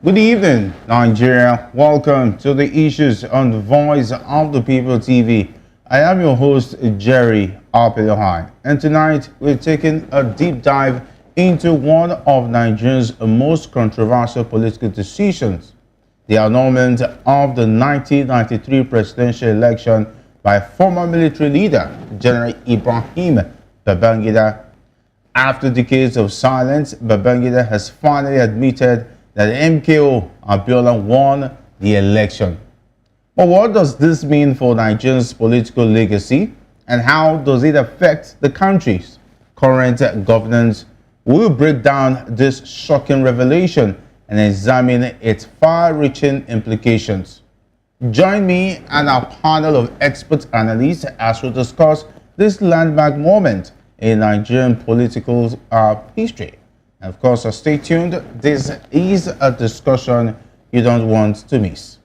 Good evening, Nigeria. Welcome to the Issues on the Voice of the People TV. I am your host, Jerry Abiola, and tonight we're taking a deep dive into one of Nigeria's most controversial political decisions, the annulment of the 1993 presidential election by former military leader General Ibrahim Babangida. After decades of silence, Babangida has finally admitted that MKO Abiola won the election. But what does this mean for Nigeria's political legacy, and how does it affect the country's current governance? We'll break down this shocking revelation and examine its far-reaching implications. Join me and our panel of expert analysts as we discuss this landmark moment in Nigerian political history. And of course, stay tuned. This is a discussion you don't want to miss.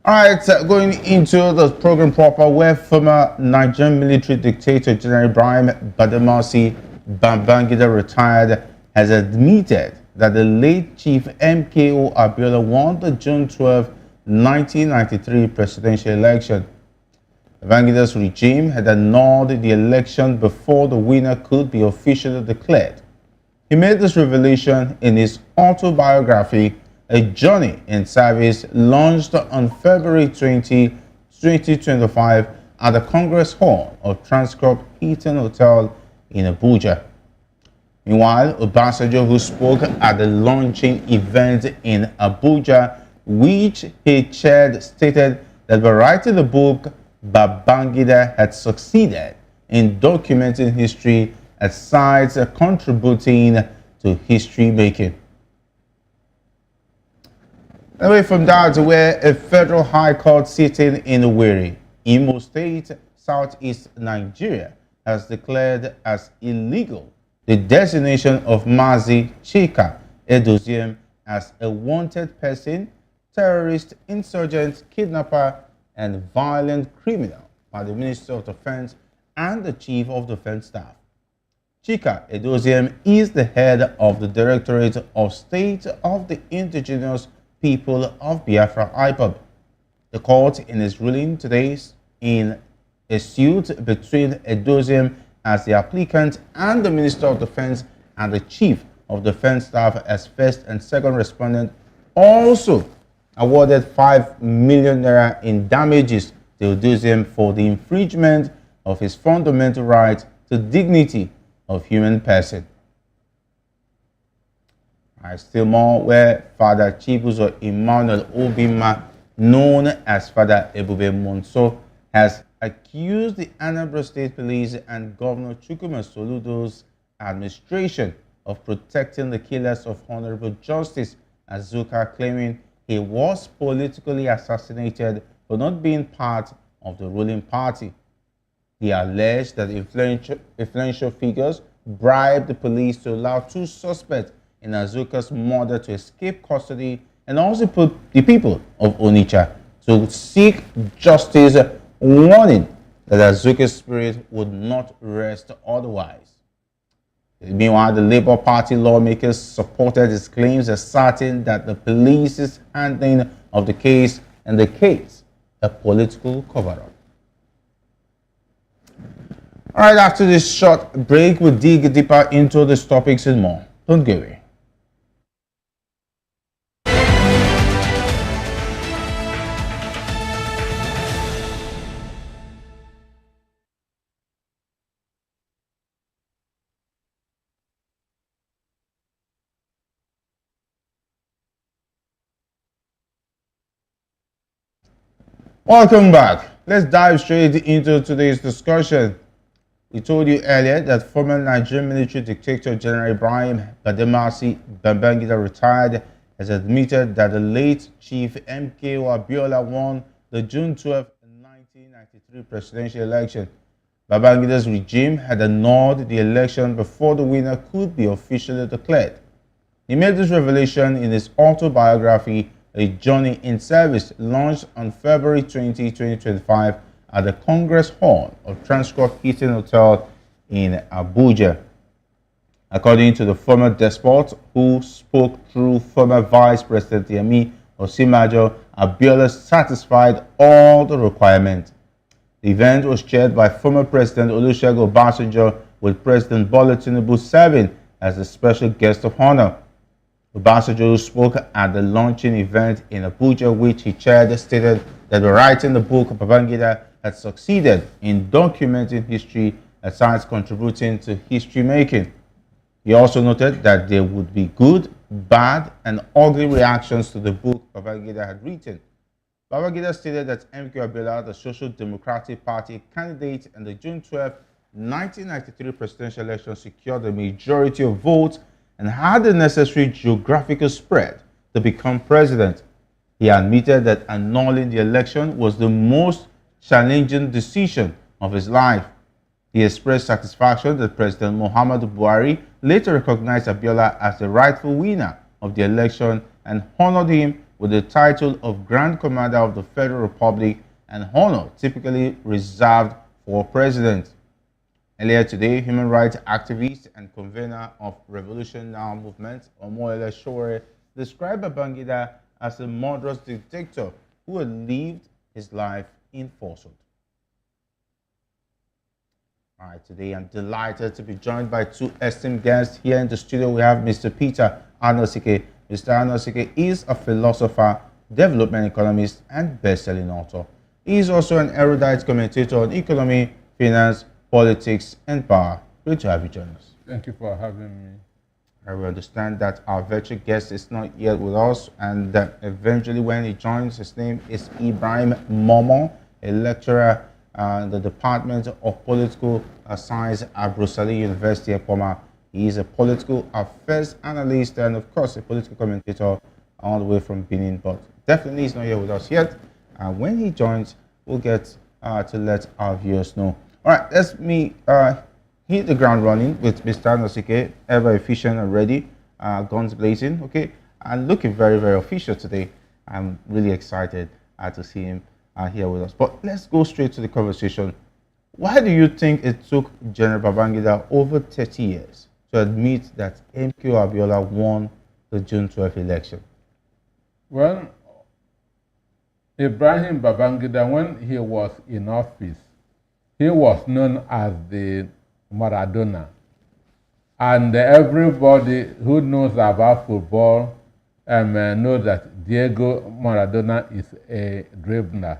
All right, going into the program proper, where former Nigerian military dictator General Ibrahim Babangida retired, has admitted that the late Chief MKO Abiola won the June 12, 1993 presidential election. Babangida's regime had annulled the election before the winner could be officially declared. He made this revelation in his autobiography, A Journey in Service, launched on February 20, 2025 at the Congress Hall of Transcorp Hilton Hotel in Abuja. Meanwhile, Obasanjo, who spoke at the launching event in Abuja, which he chaired, stated that by writing the book, Babangida had succeeded in documenting history aside contributing to history making. Away from that, where a federal high court sitting in Owerri, Imo State, southeast Nigeria, has declared as illegal the designation of Mazi Chika Edoziem as a wanted person, terrorist, insurgent, kidnapper, and violent criminal by the Minister of Defense and the Chief of Defense Staff. Chika Edoziem is the head of the Directorate of State of the Indigenous People of Biafra IPOB. The court, in its ruling today in a suit between Edoziem as the applicant and the Minister of Defense and the Chief of Defense Staff as first and second respondent, also awarded 5 million naira in damages to Edoziem for the infringement of his fundamental right to dignity of human person. Still more, where Father Chibuzo Emmanuel Obima, known as Father Ebube Monso, has accused the Anambra State Police and Governor Chukwuma Soludo's administration of protecting the killers of Honorable Justice Azuka, claiming he was politically assassinated for not being part of the ruling party. He alleged that influential figures bribed the police to allow 2 suspects in Azuka's murder to escape custody, and also put the people of Onitsha to seek justice, warning that Azuka's spirit would not rest otherwise. Meanwhile, the Labour Party lawmakers supported his claims, asserting that the police's handling of the case indicates a political cover-up. All right, after this short break, we'll dig deeper into these topics and more. Don't go away. Welcome back. Let's dive straight into today's discussion. We told you earlier that former Nigerian military dictator General Ibrahim Babangida retired has admitted that the late Chief MKO Abiola won the June 12, 1993 presidential election. Babangida's regime had annulled the election before the winner could be officially declared. He made this revelation in his autobiography, A Journey in Service, launched on February 20, 2025 at the Congress Hall of Transcorp Hilton Hotel in Abuja. According to the former despot, who spoke through former Vice President Yemi Osimajo, Abiola satisfied all the requirements. The event was chaired by former President Olusegun Obasanjo, with President Bola Tinubu serving as a special guest of honor. Obasanjo spoke at the launching event in Abuja, which he chaired, stated that the writing the book of Babangida had succeeded in documenting history aside contributing to history making. He also noted that there would be good, bad, and ugly reactions to the book Babangida had written. Babangida stated that MK Abiola, the Social Democratic Party candidate in the June 12, 1993 presidential election, secured a majority of votes and had the necessary geographical spread to become president. He admitted that annulling the election was the most challenging decision of his life. He expressed satisfaction that President Muhammadu Buhari later recognized Abiola as the rightful winner of the election and honored him with the title of Grand Commander of the Federal Republic, an honor typically reserved for presidents. Earlier today, human rights activist and convener of Revolution Now movement, Omoyele Sowore, described Babangida as a murderous dictator who had lived his life in falsehood. All right, today I'm delighted to be joined by two esteemed guests. Here in the studio, we have Mr. Peter Anosike. Mr. Anosike is a philosopher, development economist, and best-selling author. He is also an erudite commentator on economy, finance, politics, and power. Great to have you join us. Thank you for having me. I will understand that our virtual guest is not yet with us, and that eventually when he joins, his name is Ibrahim Momo, a lecturer in the Department of Political Science at Brusali University, Ekpoma. He is a political affairs analyst and, of course, a political commentator all the way from Benin, but definitely he's not here with us yet. And when he joins, we'll get to let our viewers know. All right, let's hit the ground running with Mr. Anosike, ever efficient and ready, guns blazing, okay, and looking very, very official today. I'm really excited to see him here with us. But let's go straight to the conversation. Why do you think it took General Babangida over 30 years to admit that MK Abiola won the June 12 election? Well, Ibrahim Babangida, when he was in office, he was known as the Maradona. And everybody who knows about football knows that Diego Maradona is a dribbler.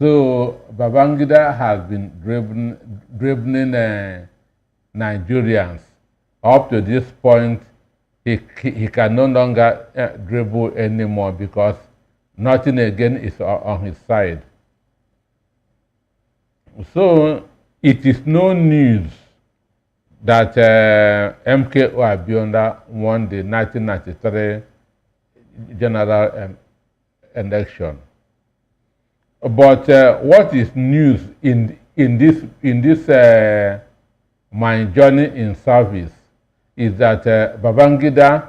So Babangida has been dribbling Nigerians. Up to this point, he can no longer dribble anymore because nothing again is on his side. So it is no news that MK Abiola won the 1993 general election. But what is news in this my journey in service is that Babangida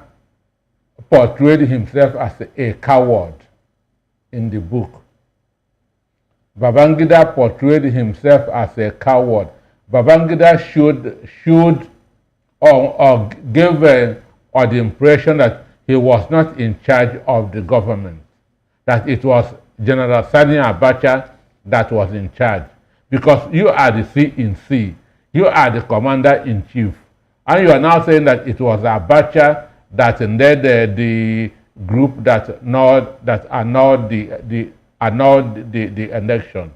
portrayed himself as a coward in the book. Babangida portrayed himself as a coward. Babangida should or gave the impression that he was not in charge of the government, that it was General Sani Abacha that was in charge. Because you are the C-in-C, you are the commander-in-chief, and you are now saying that it was Abacha that led the group that annulled the election.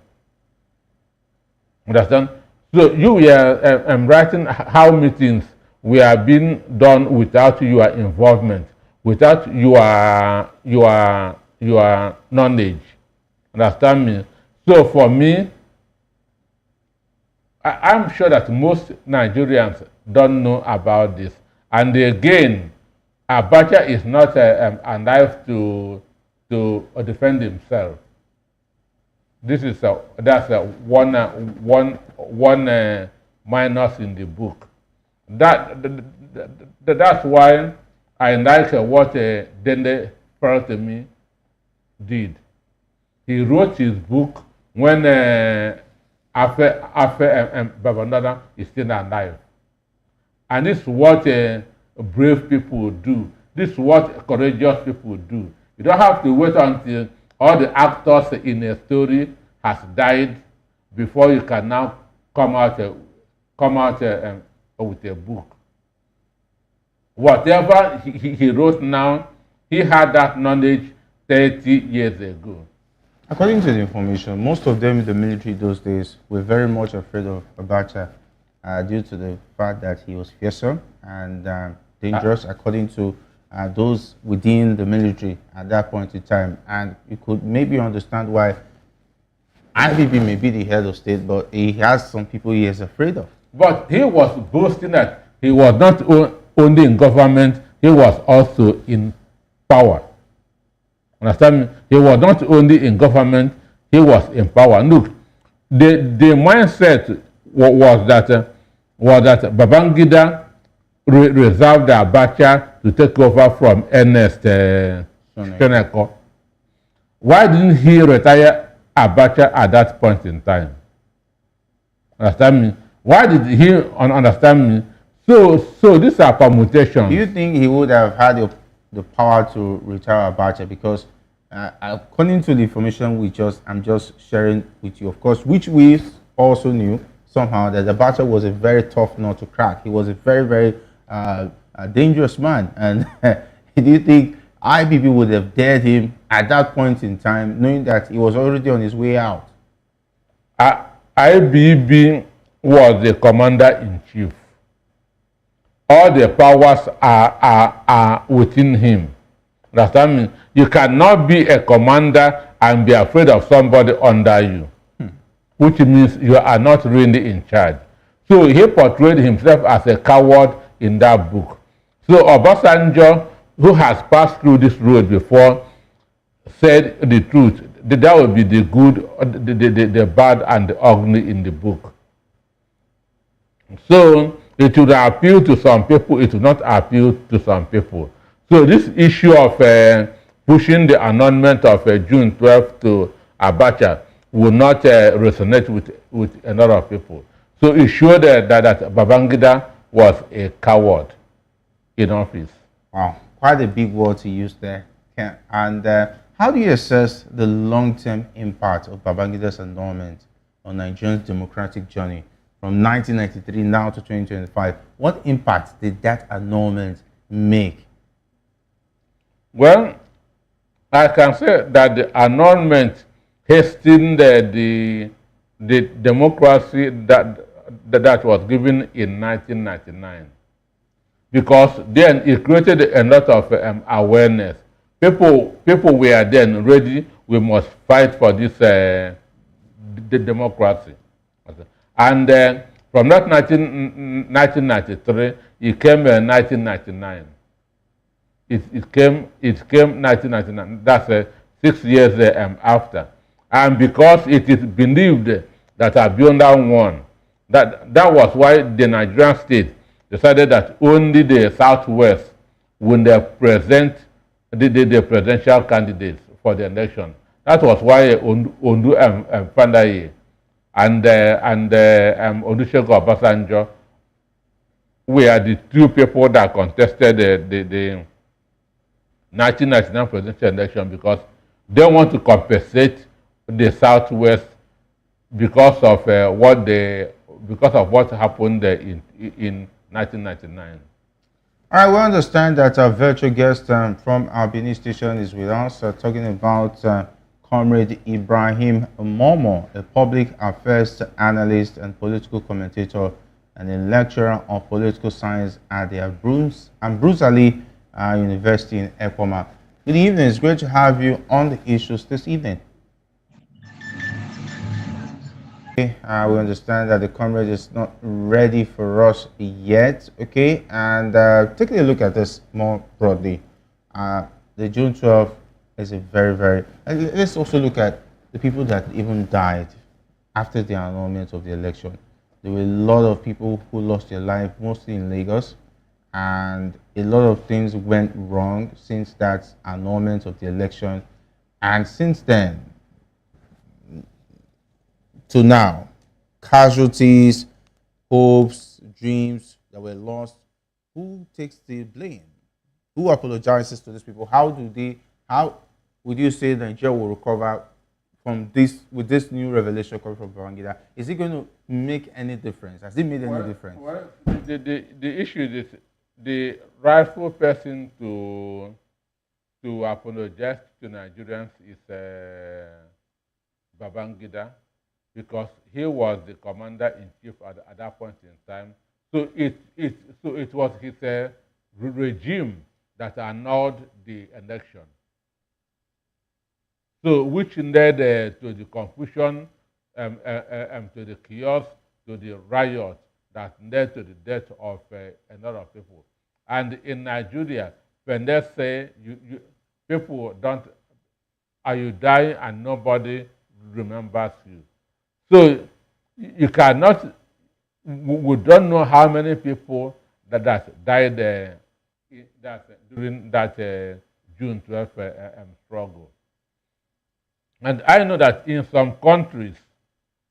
Understand? So you were writing how meetings were being done without your involvement, without your knowledge. Understand me? So for me, I'm sure that most Nigerians don't know about this. And again, Abacha is not alive to defend himself. This is one minus in the book. That's why I like what Dende Faratemi did. He wrote his book when after Babangida is still alive. And this is what brave people do. This is what courageous people do. You don't have to wait until all the actors in a story has died before you can now come out with a book. Whatever he wrote now, he had that knowledge 30 years ago. According to the information, most of them in the military those days were very much afraid of Abacha due to the fact that he was fearsome and dangerous, according to those within the military at that point in time. And you could maybe understand why IBB may be the head of state, but he has some people he is afraid of. But he was boasting that he was not only in government, he was also in power. Understand me? He was not only in government, he was in power. Look, the mindset was that Babangida reserved Abacha to take over from Ernest Shoneko. Why didn't he retire Abacha at that point in time? Understand me? Why did he understand me? So these are permutations. Do you think he would have had the power to retire Abacha? Because according to the information I'm just sharing with you, of course, which we also knew somehow that Abacha was a very tough nut to crack. He was a very, very dangerous man. And do you think IBB would have dared him at that point in time, knowing that he was already on his way out? IBB was the commander-in-chief. All the powers are within him. Understand me? You cannot be a commander and be afraid of somebody under you, which means you are not really in charge. So he portrayed himself as a coward in that book. So Obasanjo, who has passed through this road before, said the truth. That would be the good, the bad, and the ugly in the book. So it would appeal to some people, it would not appeal to some people. So this issue of pushing the annulment of June 12th to Abacha will not resonate with a lot of people. So it showed that Babangida was a coward in office. Wow, quite a big word to use there. And how do you assess the long-term impact of Babangida's annulment on Nigeria's democratic journey from 1993 now to 2025? What impact did that annulment make? Well, I can say that the annulment hastened the democracy that was given in 1999, because then it created a lot of awareness. People were then ready. We must fight for this the democracy. And from that 1993, it came 1999. It came 1999. That's 6 years after. And because it is believed that Abiola won, that was why the Nigerian state decided that only the Southwest would present the presidential candidates for the election. That was why Ondu Fandaye and Olusegun Obasanjo were the two people that contested the 1999 presidential election, because they want to compensate the Southwest because of what happened in 1999. All right, we understand that our virtual guest from our Benin station is with us, talking about Comrade Ibrahim Momo, a public affairs analyst and political commentator and a lecturer of political science at the Bruce Ali University in Ekpoma. Good evening. It's great to have you on the issues this evening. Okay, we understand that the comrade is not ready for us yet. Okay, and taking a look at this more broadly, the June 12th is a very. Let's also look at the people that even died after the annulment of the election. There were a lot of people who lost their life, mostly in Lagos, and a lot of things went wrong since that annulment of the election, and since then to now, casualties, hopes, dreams, that were lost, who takes the blame? Who apologizes to these people? How would you say Nigeria will recover from this with this new revelation coming from Babangida? Is it going to make any difference? Has it made any difference? Well, the issue is the rightful person to apologize to Nigerians is Babangida, because he was the commander in chief at that point in time. So it was his regime that annulled the election. So which led to the confusion, to the chaos, to the riot that led to the death of a lot of people. And in Nigeria, when they say people don't, are you dying and nobody remembers you. So you cannot, we don't know how many people that died during that June 12th struggle. And I know that in some countries,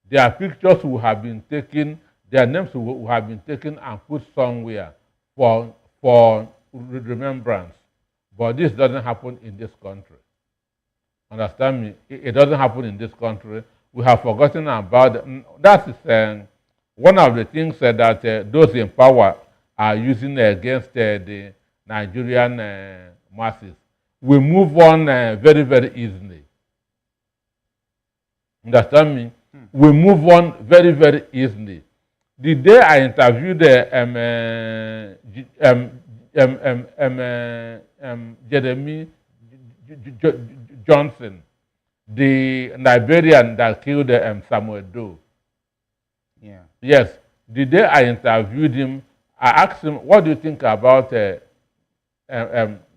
their pictures will have been taken, their names will have been taken and put somewhere for remembrance. But this doesn't happen in this country. Understand me? It doesn't happen in this country. We have forgotten about it. That is one of the things that those in power are using against the Nigerian masses. We move on very, very easily. Understand me? We move on very, very easily. The day I interviewed Jeremy Johnson, the Nigerian that killed Samuel Doe. Yeah. Yes. The day I interviewed him, I asked him, "What do you think about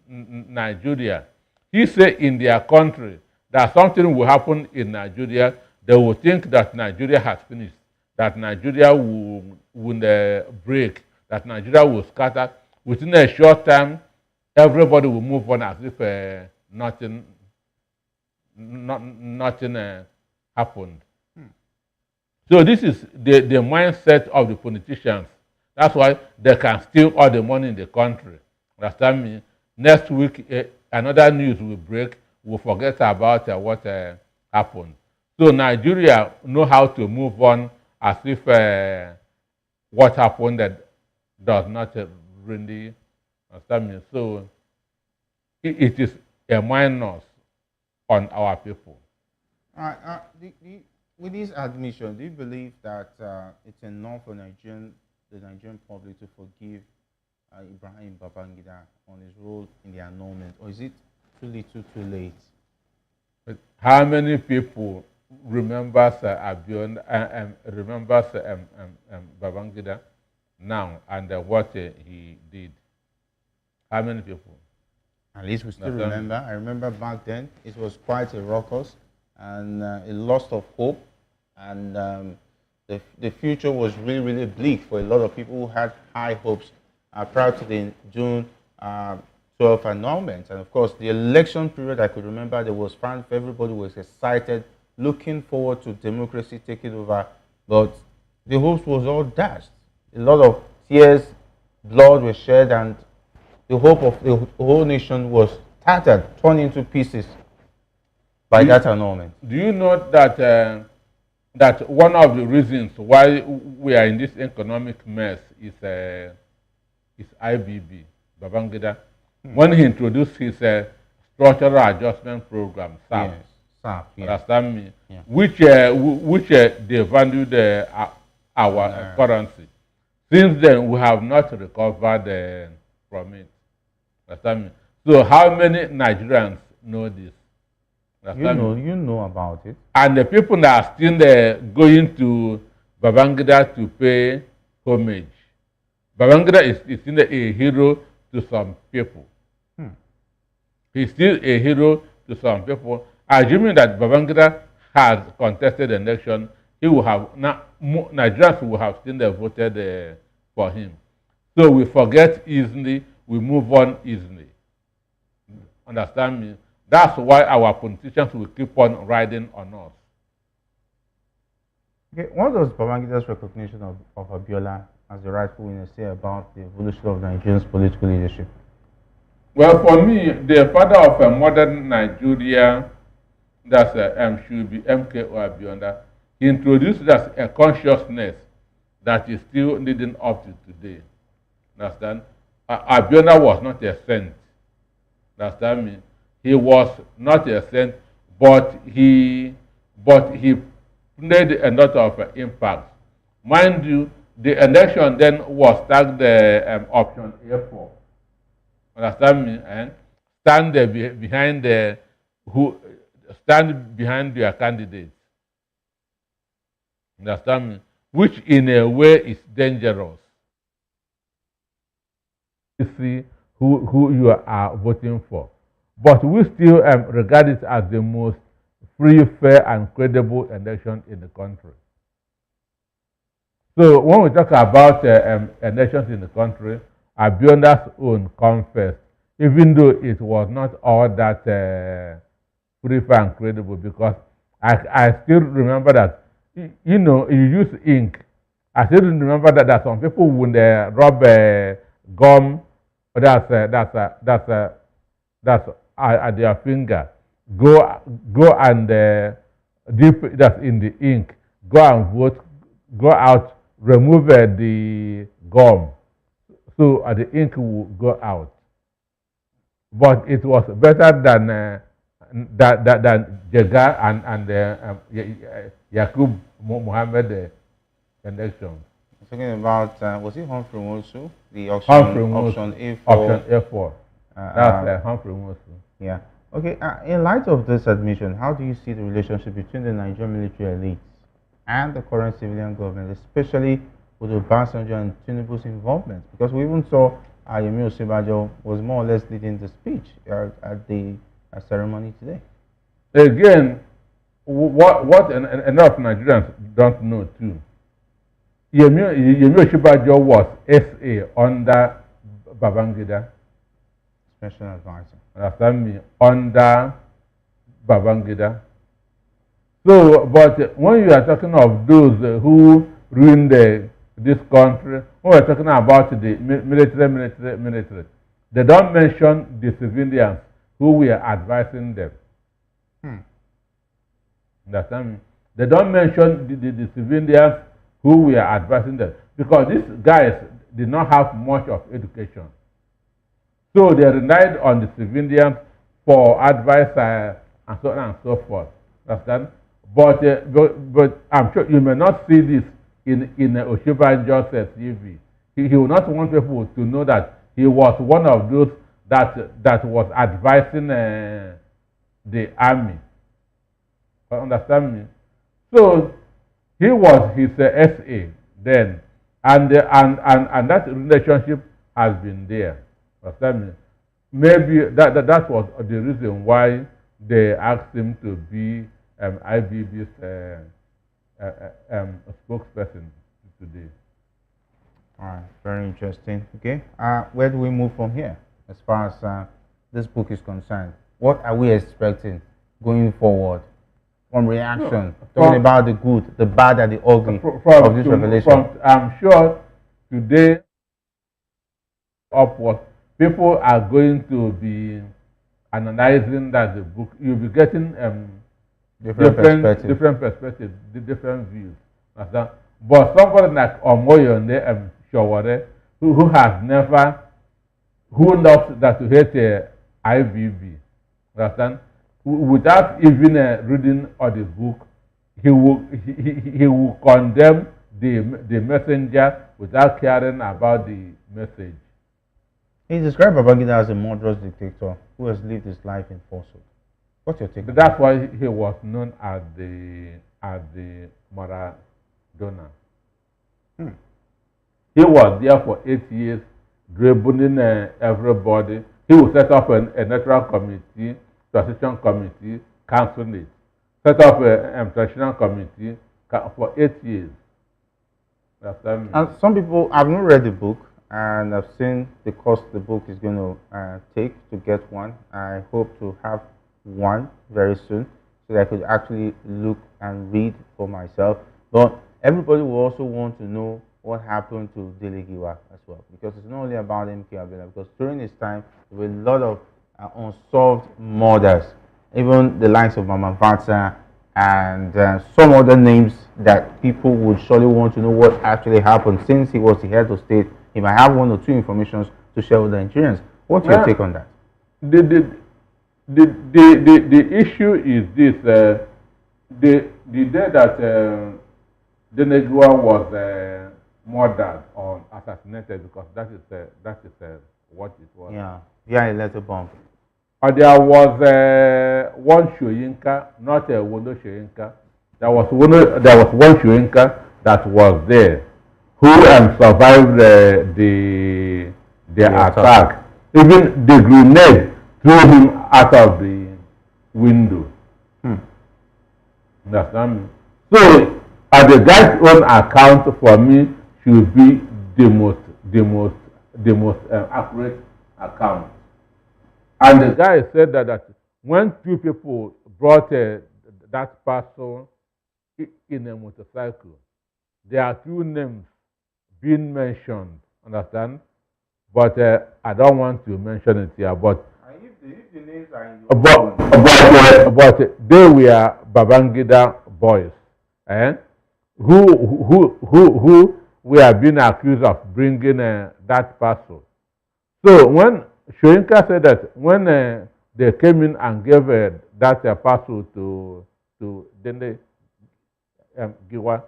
Nigeria?" He said, in their country, that something will happen in Nigeria. They will think that Nigeria has finished, that Nigeria will break, that Nigeria will scatter. Within a short time, everybody will move on as if nothing happened. So this is the mindset of the politicians. That's why they can steal all the money in the country. Understand me? Next week, another news will break. We'll forget about what happened. So Nigeria know how to move on as if what happened that does not really, understand me? So it is a minus on our people. With this admission, do you believe that it's enough for the Nigerian public to forgive Ibrahim Babangida on his role in the annulment, or is it too little, too late? But how many people remembers Abiola, remembers Babangida now and what he did? How many people? At least we still remember. I remember back then it was quite a ruckus and a loss of hope, and the future was really, really bleak for a lot of people who had high hopes prior to the June 12th annulment. And of course, the election period, I could remember there was fun, everybody was excited, looking forward to democracy taking over, but the hopes was all dashed. A lot of tears, blood was shed, and the hope of the whole nation was tattered, torn into pieces by that annulment. Do you know that that one of the reasons why we are in this economic mess is IBB, Babangida? When he introduced his structural adjustment program, SAP, Yes, SAP, yes. understand me? Yeah. Which they valued our currency. Since then, we have not recovered from it. Understand me? So, how many Nigerians know this? You know about it. And the people that are still going to Babangida to pay homage. Babangida is still a hero to some people. He's still a hero to some people. Assuming that Babangida has contested the election, he will have Nigerians will have still voted for him. So we forget easily, we move on easily. Understand me? That's why our politicians will keep on riding on us. Okay, what does Babangida's recognition of Abiola as the rightful winner, say about the evolution of Nigeria's political leadership? Well, for me, the father of a modern Nigeria, that's should be MKO Abiola, he introduced us a consciousness that is still leading up to today. Understand? Abiola was not a saint. Understand me? He was not a saint, but he played a lot of impact. Mind you, the election then was tagged option A4. Understand me? And stand behind who stand behind their candidates. Understand me? Which in a way is dangerous. You see who you are voting for. But we still regard it as the most free, fair, and credible election in the country. So when we talk about elections in the country, Abiola's own come first, even though it was not all that free, fair, and credible, because I still remember that, you use ink. I still remember that some people would rub gum, that's at their finger, go and dip that in the ink, go and vote, go out, remove the gum, so the ink will go out. But it was better than Jega and Yakub Mohammed election. Talking about, was it Humphrey Wonsu? The Option A4. Option A4. That's Humphrey Wonsu. Yeah. Okay. In light of this admission, how do you see the relationship between the Nigerian military elites and the current civilian government, especially with Obasanjo and Tinubu's involvement? Because we even saw Yemi Osinbajo was more or less leading the speech at the ceremony today. Again, what enough Nigerians don't know too. Yemi Osinbajo was SA under Babangida. Special advisor. Understand me? Under Babangida. So, but when you are talking of those who ruined this country, when we are talking about the military, they don't mention the civilians who were advising them. Understand me? They don't mention the civilians who were advising them, because these guys did not have much of education. So they relied on the civilians for advice and so on and so forth. Understand? But I'm sure you may not see this in Osinbajo's CV. He will not want people to know that he was one of those that was advising the army. Understand me? So he was his SA then, and that relationship has been there. Understand me? Maybe that was the reason why they asked him to be IBB's spokesperson today. All right, very interesting. Okay, where do we move from here as far as this book is concerned? What are we expecting going forward from reaction, talking about the good, the bad, and the ugly of this revelation? I'm sure today upwards, people are going to be analyzing that the book. You'll be getting different perspectives, different views. But somebody like Omoyonde Showore, who has never, who loves that to hate IBB, understand? Without even reading of the book, he will condemn the messenger without caring about the message. He described Babangida as a murderous dictator who has lived his life in falsehood. What's your take? That's why he was known as the Maradona. He was there for 8 years, dribbling everybody. He would set up an electoral committee, transition committee, cancel it. Set up a transitional committee for 8 years. And some people, I've not read the book, and I've seen the cost the book is going to take to get one. I hope to have one very soon so that I could actually look and read for myself. But everybody will also want to know what happened to Delegiwa as well, because it's not only about MK Abiola, because during this time there were a lot of unsolved murders, even the likes of Mama Vatsa and some other names that people would surely want to know what actually happened. Since he was the head of state, he might have one or two informations to share with the Nigerians. What's your take on that? The, the, the issue is this, the day that Denegua was murdered or assassinated, because that is what it was. Yeah, yeah, a letter bomb. There was one Shoyinka, not a Wondo Shoyinka. There was one Shoyinka that was there, who survived the attack. Even the grenade threw him out of the window. Understand me? So, at the guy's own account, for me, should be the most accurate account. And the guy said that when two people brought that person in a motorcycle, there are two names being mentioned. Understand? But I don't want to mention it here. But if the names are in but they were Babangida boys, who were being accused of bringing that person. So when Shoyinka said that when they came in and gave that parcel to Dende Giwa,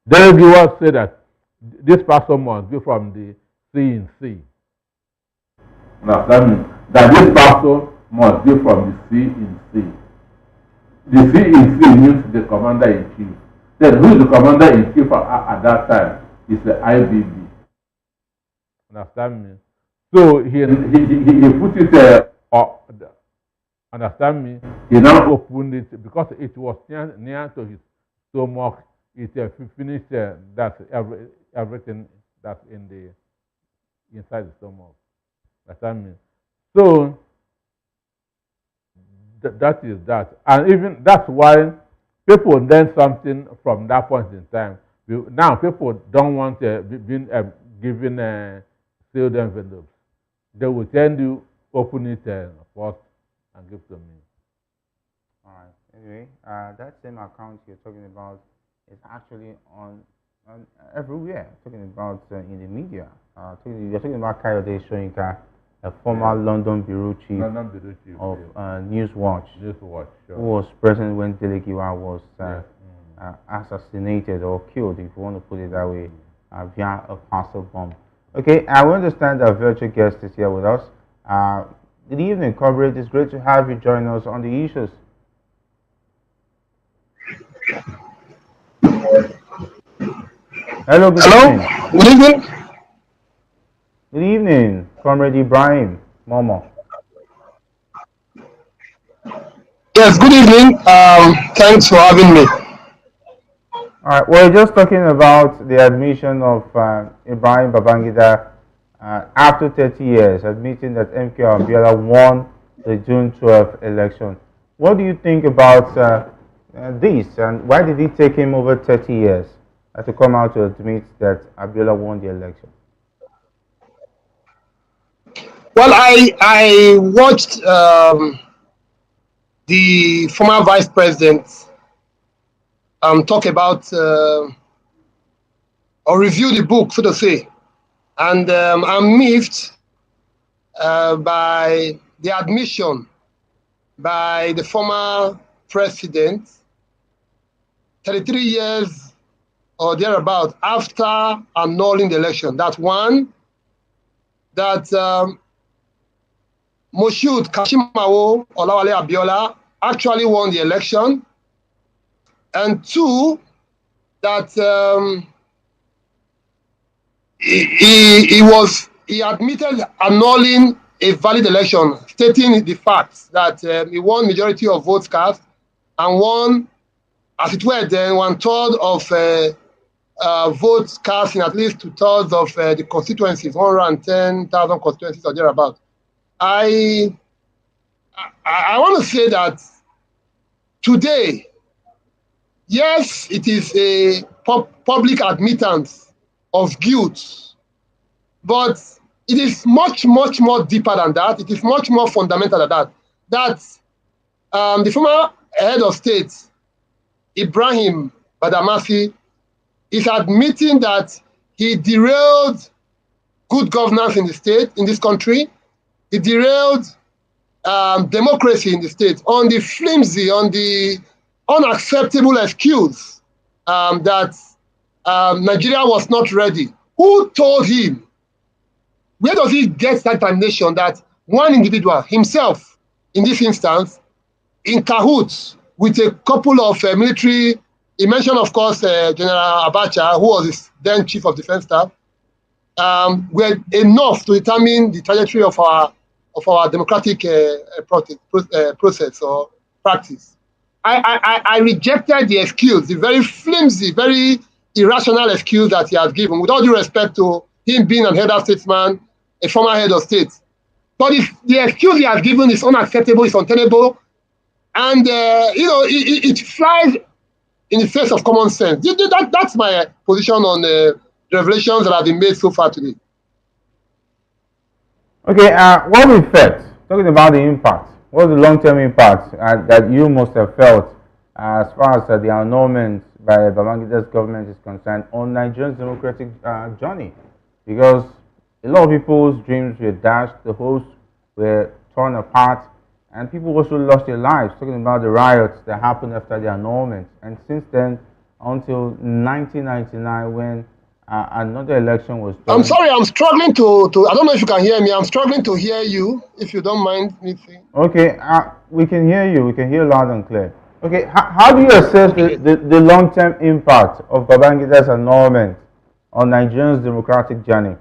Dende Giwa said that this person must be from the C. Now that means that this person must be from the C. The C means the commander-in-chief. Then who is the commander-in-chief at that time? Is the IBB. Understand me? So he put it, understand me? He now opened it because it was near to his stomach. It finished that's everything that's inside the stomach. Understand me? So that is that, and even that's why people learn something from that point in time. Now people don't want being given sealed envelopes. They will tend to open it first and give to me. All right. Anyway, that same account you're talking about is actually on everywhere. Talking about in the media. You're talking about Kayode Soyinka, a former London bureau chief of Newswatch, sure. who was present when Delegiwa was assassinated or killed, if you want to put it that way, via a parcel bomb. Okay, I understand our virtual guest is here with us. Good evening, comrade. It's great to have you join us on the issues. Hello, good evening. Good evening. Good evening, comrade Ibrahim Momo. Yes, good evening. Thanks for having me. All right, we're just talking about the admission of Ibrahim Babangida after 30 years, admitting that MK Abiola won the June 12th election. What do you think about this, and why did it take him over 30 years to come out to admit that Abiola won the election? Well, I watched the former vice president talk about or review the book, so to say, and I'm moved by the admission by the former president 33 years or thereabout after annulling the election. That one, that Moshood Kashimawo Olawale Abiola actually won the election, and two, that he admitted annulling a valid election, stating the fact that he won majority of votes cast and won, as it were, then 1/3 of votes cast in at least 2/3 of the constituencies, 110,000 constituencies or thereabout. I want to say that today, yes, it is public admittance of guilt. But it is much, much more deeper than that. It is much more fundamental than that. That the former head of state, Ibrahim Badamasi, is admitting that he derailed good governance in the state, in this country. He derailed democracy in the state on the flimsy, on the unacceptable excuse that Nigeria was not ready. Who told him? Where does he get that determination that one individual, himself, in this instance, in cahoots with a couple of military, he mentioned, of course, General Abacha, who was his then chief of defense staff, were enough to determine the trajectory of our democratic process or practice. I rejected the excuse, the very flimsy, very irrational excuse that he has given, with all due respect to him being an elder statesman, a former head of state. But the excuse he has given is unacceptable, it's untenable, and it flies in the face of common sense. That's my position on the revelations that have been made so far today. Okay, what effect, talking about the impact, what's the long-term impact that you must have felt as far as the annulment by Babangida's government is concerned on Nigeria's democratic journey? Because a lot of people's dreams were dashed, the hopes were torn apart, and people also lost their lives, talking about the riots that happened after the annulment. And since then, until 1999, when another election was done. I'm sorry, I'm struggling to, I don't know if you can hear me. I'm struggling to hear you, if you don't mind me saying. Okay, we can hear you. We can hear loud and clear. Okay, how do you assess the long-term impact of Babangida's annulment on Nigeria's democratic journey?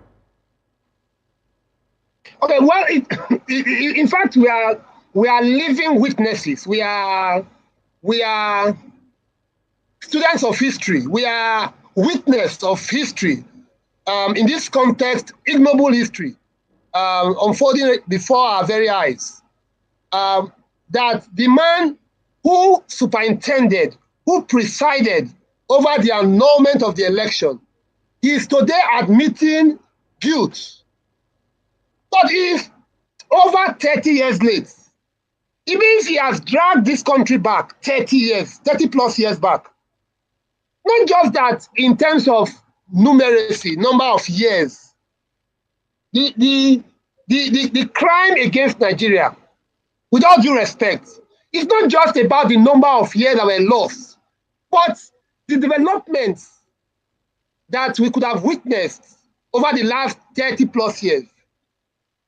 Okay, well, in fact, we are living witnesses. We are students of history. We are witness of history. In this context, ignoble history unfolding before our very eyes. That the man who superintended, who presided over the annulment of the election, he is today admitting guilt. But if over 30 years late, it means he has dragged this country back 30 plus years back. Not just that in terms of numeracy, number of years. The crime against Nigeria, with all due respect, it's not just about the number of years that were lost, but the developments that we could have witnessed over the last 30 plus years.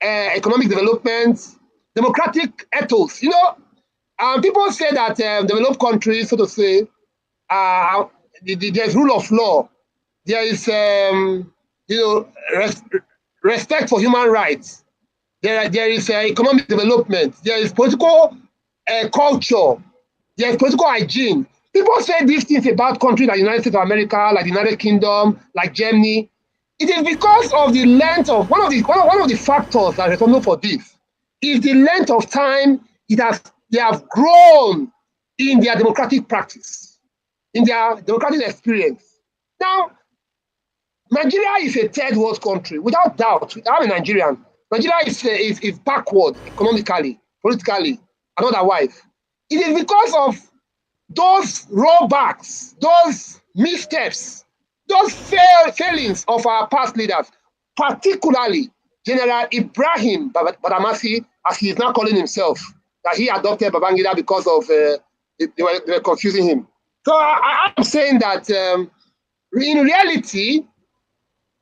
Economic development, democratic ethos. People say that developed countries, so to say, there's rule of law. There is, respect for human rights. There is economic development. There is political culture. There is political hygiene. People say these things about countries like the United States of America, like the United Kingdom, like Germany. It is because of the length of one of the factors that are responsible for this is the length of time they have grown in their democratic practice, in their democratic experience. Now, Nigeria is a third world country, without doubt. I'm a Nigerian. Nigeria is backward economically, politically, and otherwise. It is because of those rollbacks, those missteps, those failings of our past leaders, particularly General Ibrahim Badamasi, as he is now calling himself, that he adopted Babangida because of they were confusing him. So I'm saying that in reality,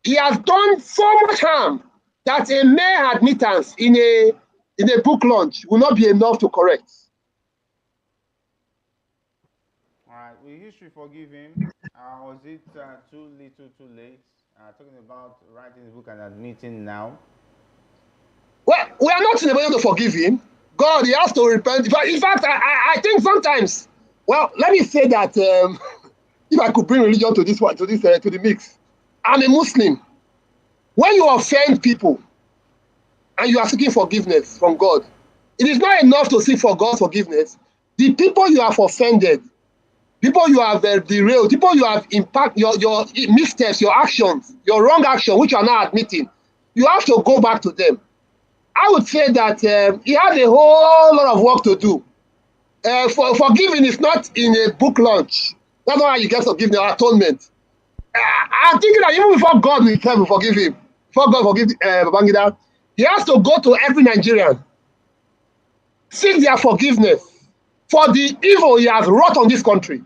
he has done so much harm that a mere admittance in a book launch will not be enough to correct. All right, will history forgive him? Was it too little, too late? Talking about writing the book and admitting now. Well, we are not in a position to forgive him. God, he has to repent. In fact, I think sometimes. Well, let me say that if I could bring religion to the mix, I'm a Muslim. When you offend people and you are seeking forgiveness from God, it is not enough to seek for God's forgiveness. The people you have offended, people you have derailed, people you have impact, your missteps, your actions, your wrong action, which you are not admitting, you have to go back to them. I would say that he has a whole lot of work to do. Forgiving is not in a book launch. That's not how you get forgiveness or atonement. I'm thinking that even before God will forgive him, before God forgive Babangida, he has to go to every Nigerian, seek their forgiveness for the evil he has wrought on this country.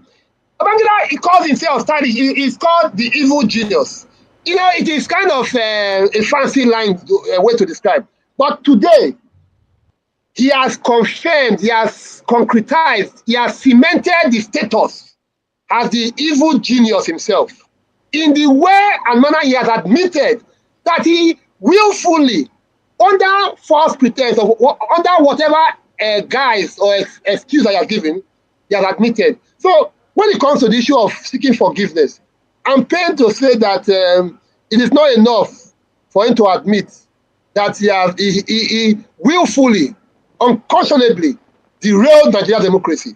Babangida, he calls himself stylish. He's called the evil genius. You know, it is kind of a fancy line, way to describe. But today, he has confirmed, he has concretized, he has cemented the status as the evil genius himself. In the way and manner he has admitted that he willfully, under false pretense, of under whatever guise or excuse that he has given, he has admitted. So when it comes to the issue of seeking forgiveness, I'm pained to say that it is not enough for him to admit that he willfully, unconscionably derailed Nigeria's democracy,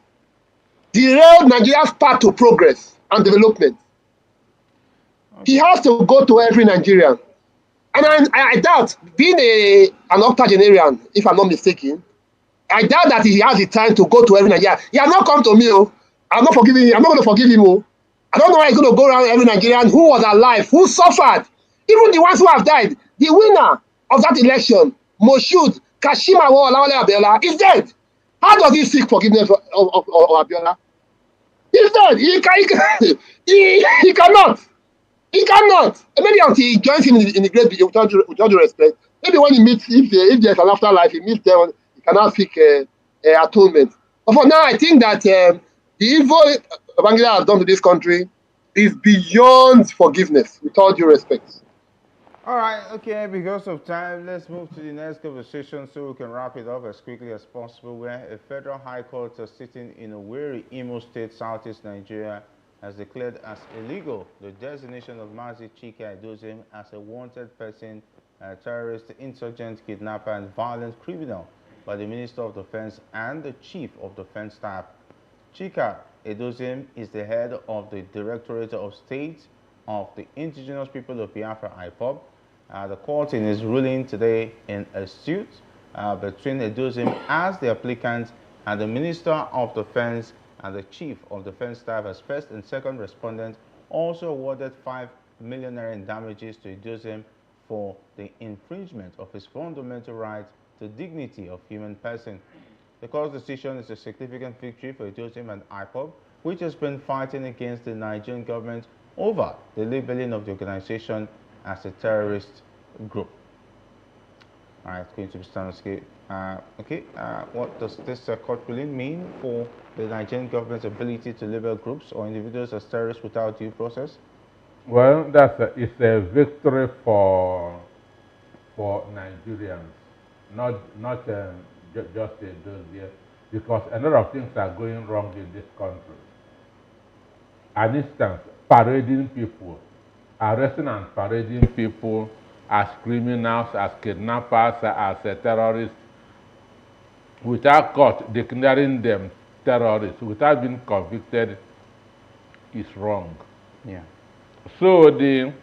derailed Nigeria's path to progress and development. He has to go to every Nigerian. And I doubt, being an octogenarian, if I'm not mistaken, I doubt that he has the time to go to every Nigerian. He has not come to me. I'm not forgiving him. I'm not going to forgive him. I don't know why he's going to go around every Nigerian who was alive, who suffered, even the ones who have died. The winner of that election, Moshood Kashimawo Olawale Abiola, is dead. How does he seek forgiveness of Abiola? He's dead. He cannot. He cannot. Maybe until he joins him in the great, with all due respect, maybe when he meets, if there's an afterlife, he meets them, he cannot seek atonement. But for now, I think that the evil Babangida has done to this country is beyond forgiveness, with all due respect. All right, okay, because of time, let's move to the next conversation so we can wrap it up as quickly as possible, where a federal high court sitting in Owerri, Imo State, southeast Nigeria, has declared as illegal the designation of Mazi Chika Edoziem as a wanted person, a terrorist, insurgent, kidnapper, and violent criminal by the Minister of Defense and the Chief of Defense Staff. Chika Edoziem is the head of the Directorate of State of the Indigenous People of Biafra, IPOB. The court in his ruling today in a suit between Edoziem as the applicant and the Minister of Defense and the Chief of Defense Staff as first and second respondent also awarded 5 million naira in damages to Edoziem for the infringement of his fundamental right to dignity of human person. The court's decision is a significant victory for Edoziem and IPOB, which has been fighting against the Nigerian government over the labeling of the organization as a terrorist group. All right, going to be standard. What does this court ruling mean for the Nigerian government's ability to label groups or individuals as terrorists without due process? Well, it's a victory for Nigerians, not just those years, because a lot of things are going wrong in this country. An instance, parading people, arresting and parading people as criminals, as kidnappers, as terrorists, without court declaring them terrorists, without being convicted, is wrong. Yeah. So the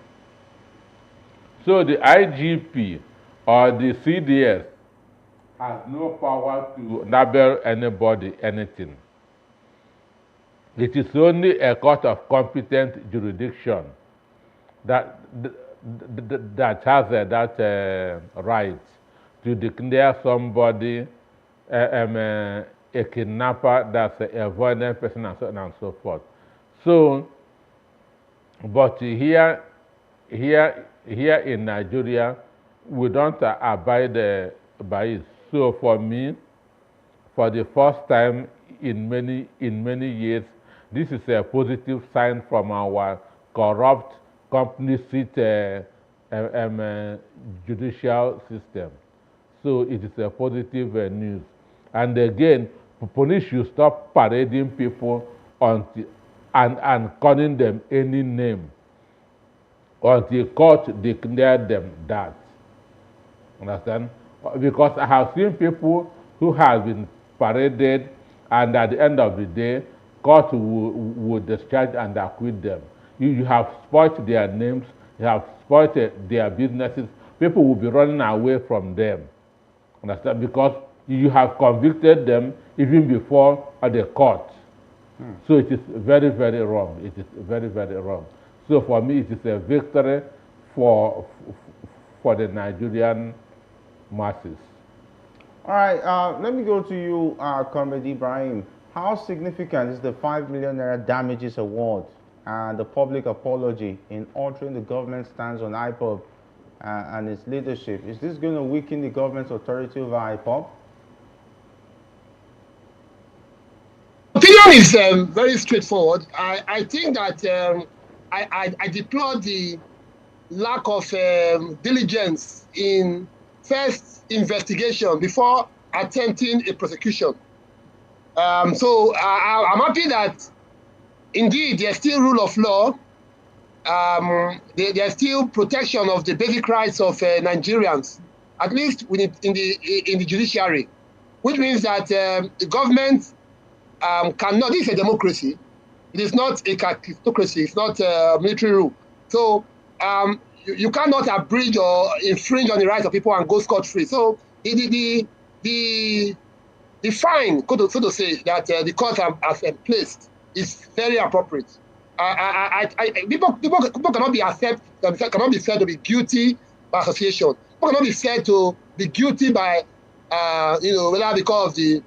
IGP or the CDS has no power to label anybody anything. It is only a court of competent jurisdiction that has that right to declare somebody a kidnapper, that's a violent person, and so on and so forth. So, but here in Nigeria, we don't abide by it. So for me, for the first time in many years, this is a positive sign from our corrupt, complicit judicial system. So it is a positive news. And again, police should stop parading people and calling them any name until court declared them that. Understand? Because I have seen people who have been paraded, and at the end of the day, court would discharge and acquit them. You have spoiled their names, you have spoiled their businesses. People will be running away from them. Understand? Because you have convicted them even before the court. So it is very, very wrong. It is very, very wrong. So for me, it is a victory for the Nigerian masses. All right, let me go to you, Comrade Ibrahim. How significant is the 5 million naira damages award and the public apology in altering the government's stance on IPOB and its leadership? Is this going to weaken the government's authority over IPOB? Opinion is very straightforward. I think that I deplore the lack of diligence in first investigation before attempting a prosecution. So I'm happy that indeed there's still rule of law. There's still protection of the basic rights of Nigerians, at least in the judiciary, which means that the government cannot. This is a democracy. It is not a kleptocracy. It's not a military rule. So you cannot abridge or infringe on the rights of people and go scot-free. So the fine, so to say, that the court has placed is very appropriate. People cannot be cannot be said to be guilty by association. People cannot be said to be guilty by whether because of the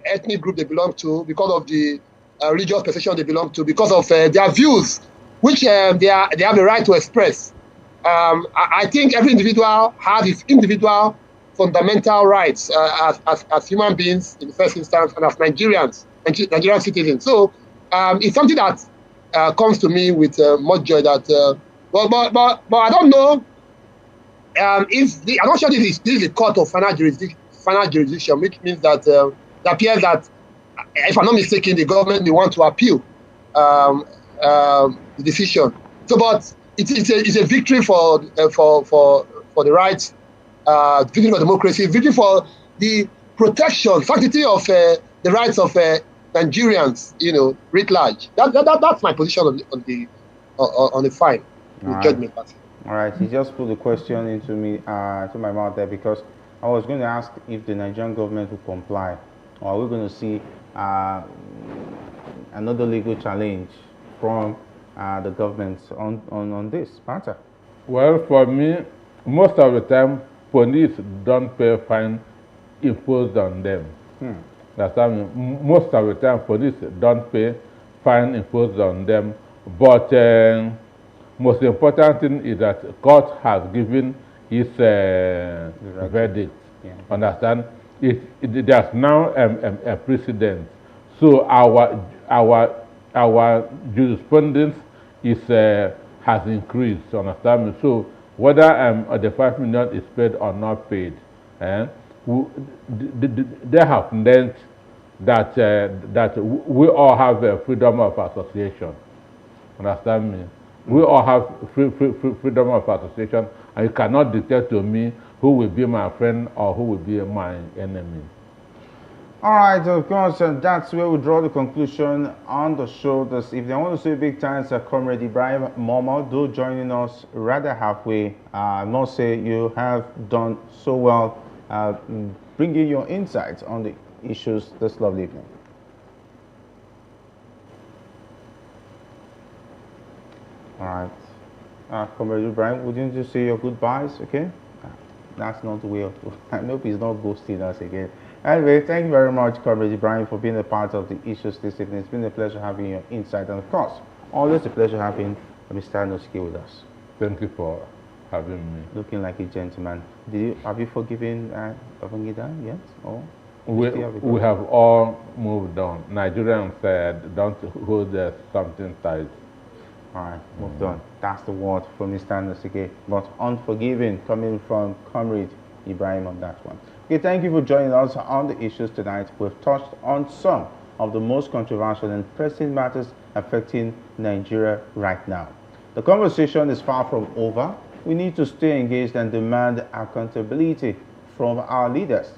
ethnic group they belong to, because of the religious position they belong to, because of their views, which they have the right to express. I think every individual has his individual fundamental rights as human beings in the first instance, and as Nigerian citizens. So it's something that comes to me with much joy. That, but I don't know I'm not sure this is a court of final jurisdiction, which means that it appears that, if I'm not mistaken, the government may want to appeal the decision. So, but it's a victory for the rights, victory for democracy, victory for the protection, sanctity of the rights of Nigerians, writ large. That's my position on the fine, the judgment. All right, he just put the question into my mouth there, because I was going to ask if the Nigerian government will comply, or are we going to see another legal challenge from the government on this matter? Well, for me, most of the time, police don't pay fine imposed on them. That's I mean, most of the time, police don't pay fine imposed on them. But most important thing is that court has given its verdict. Yeah. Understand? There's now a precedent. So our jurisprudence has increased. Understand me? So whether the 5 million is paid or not paid, they have learned that we all have freedom of association. Understand me? We all have freedom of association, and you cannot dictate to me who will be my friend or who will be my enemy. All right, of course, and that's where we draw the conclusion on the show this evening. I want to say big thanks to Comrade Ibrahim Momo, though joining us rather halfway. I must say you have done so well bringing your insights on the issues this lovely evening. All right, Comrade Ibrahim, wouldn't you say your goodbyes, okay? That's not the way of, I hope he's not ghosting us again. Anyway, thank you very much, Comrade Ibrahim, for being a part of the issues this evening. It's been a pleasure having your insight, and of course, always a pleasure having Mr. Annulled with us. Thank you for having me. Looking like a gentleman. Have you forgiven Babangida yet? Or we have all moved on. Nigerians said, don't hold something tight. All right, moved on. That's the word from Mr. Annulled, but unforgiving coming from Comrade Ibrahim on that one. Okay, thank you for joining us on the issues tonight. We've touched on some of the most controversial and pressing matters affecting Nigeria right now. The conversation is far from over. We need to stay engaged and demand accountability from our leaders.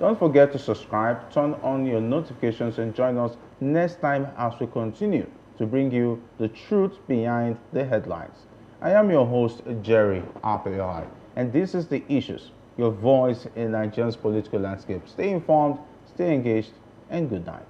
Don't forget to subscribe, turn on your notifications, and join us next time as we continue to bring you the truth behind the headlines. I am your host, Jerry Abiola, and this is The Issues, your voice in Nigeria's political landscape. Stay informed, stay engaged, and good night.